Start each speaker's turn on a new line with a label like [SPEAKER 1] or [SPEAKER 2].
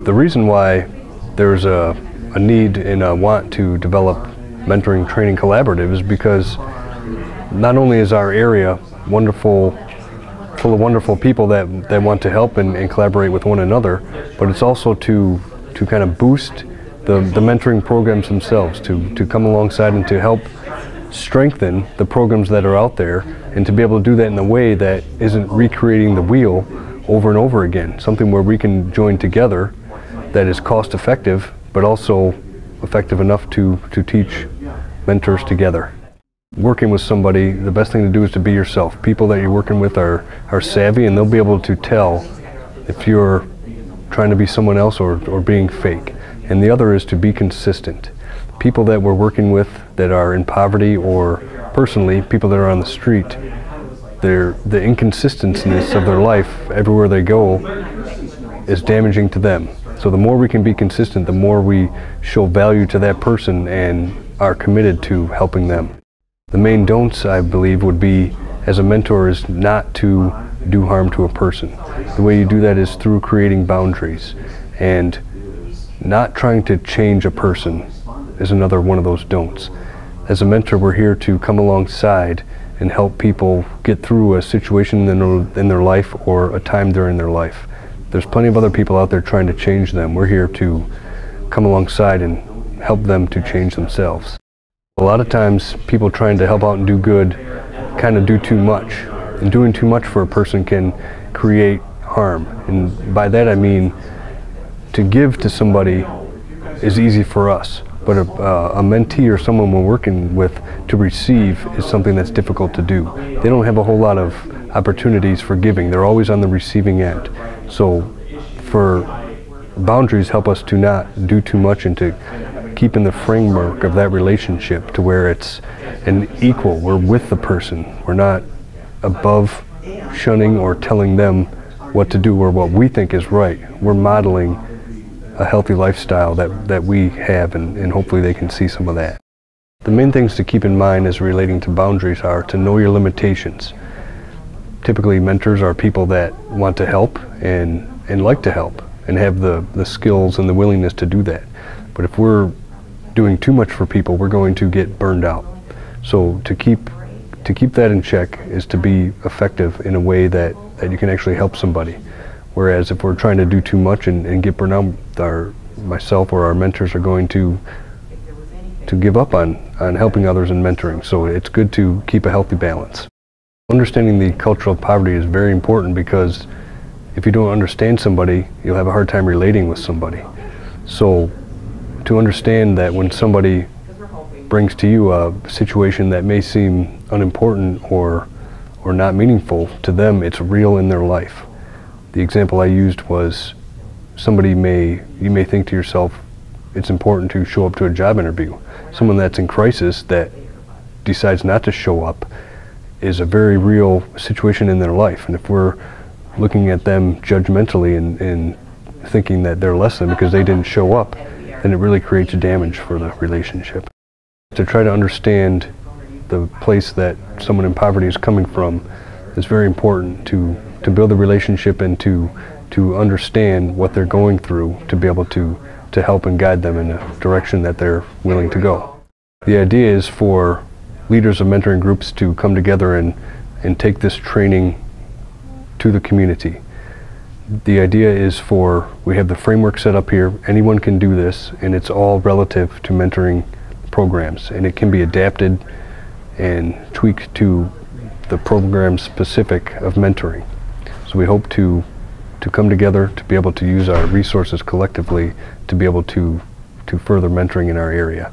[SPEAKER 1] The reason why there's a need and a want to develop mentoring training collaborative is because not only is our area wonderful, full of wonderful people that want to help and collaborate with one another, but it's also to kind of boost the mentoring programs themselves, to come alongside and to help strengthen the programs that are out there, and to be able to do that in a way that isn't recreating the wheel over and over again. Something where we can join together that is cost effective, but also effective enough to teach mentors together. Working with somebody, the best thing to do is to be yourself. People that you're working with are savvy, and they'll be able to tell if you're trying to be someone else or being fake. And the other is to be consistent. People that we're working with that are in poverty, or personally people that are on the street, the inconsistency of their life everywhere they go is damaging to them. So the more we can be consistent, the more we show value to that person and are committed to helping them. The main don'ts, I believe, would be, as a mentor, is not to do harm to a person. The way you do that is through creating boundaries, and not trying to change a person is another one of those don'ts. As a mentor, we're here to come alongside and help people get through a situation in their life or a time during their life. There's plenty of other people out there trying to change them. We're here to come alongside and help them to change themselves. A lot of times people trying to help out and do good kind of do too much. And doing too much for a person can create harm. And by that I mean, to give to somebody is easy for us, but a mentee or someone we're working with to receive is something that's difficult to do. They don't have a whole lot of opportunities for giving. They're always on the receiving end. So boundaries help us to not do too much and to keep in the framework of that relationship to where it's an equal. We're with the person. We're not above shunning or telling them what to do or what we think is right. We're modeling a healthy lifestyle that we have, and hopefully they can see some of that. The main things to keep in mind as relating to boundaries are to know your limitations. Typically mentors are people that want to help and like to help and have the skills and the willingness to do that. But if we're doing too much for people, we're going to get burned out. So to keep that in check is to be effective in a way that you can actually help somebody. Whereas if we're trying to do too much and get burned out, myself or our mentors are going to give up on helping others and mentoring. So it's good to keep a healthy balance. Understanding the culture of poverty is very important, because if you don't understand somebody, you'll have a hard time relating with somebody. So to understand that when somebody brings to you a situation that may seem unimportant or not meaningful, to them it's real in their life. The example I used was you may think to yourself, it's important to show up to a job interview. Someone that's in crisis that decides not to show up is a very real situation in their life. And if we're looking at them judgmentally and thinking that they're less than because they didn't show up, then it really creates damage for the relationship. To try to understand the place that someone in poverty is coming from is very important to build a relationship and to understand what they're going through, to be able to help and guide them in a direction that they're willing to go. The idea is for leaders of mentoring groups to come together and take this training to the community. The idea is we have the framework set up here, anyone can do this, and it's all relative to mentoring programs, and it can be adapted and tweaked to the program specific of mentoring. So we hope to come together to be able to use our resources collectively to be able to further mentoring in our area.